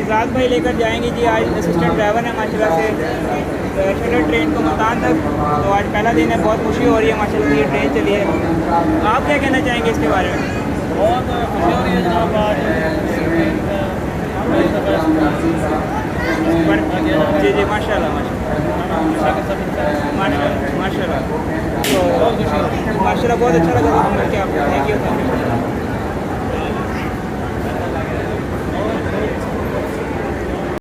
शिजाज भाई लेकर जाएंगे जी। आज असिस्टेंट ड्राइवर है माशाल्लाह से शटल ट्रेन को मुल्तान तक। तो आज पहला दिन है, बहुत खुशी हो रही है माशाल्लाह से ये ट्रेन चली है। आप क्या कहना चाहेंगे इसके बारे में? बहुत खुशी हो रही है जनाब। आज जी जी माशाल्लाह माशाल्लाह। तो माशाल्लाह बहुत अच्छा लगा मिलकर आपको। Thank you.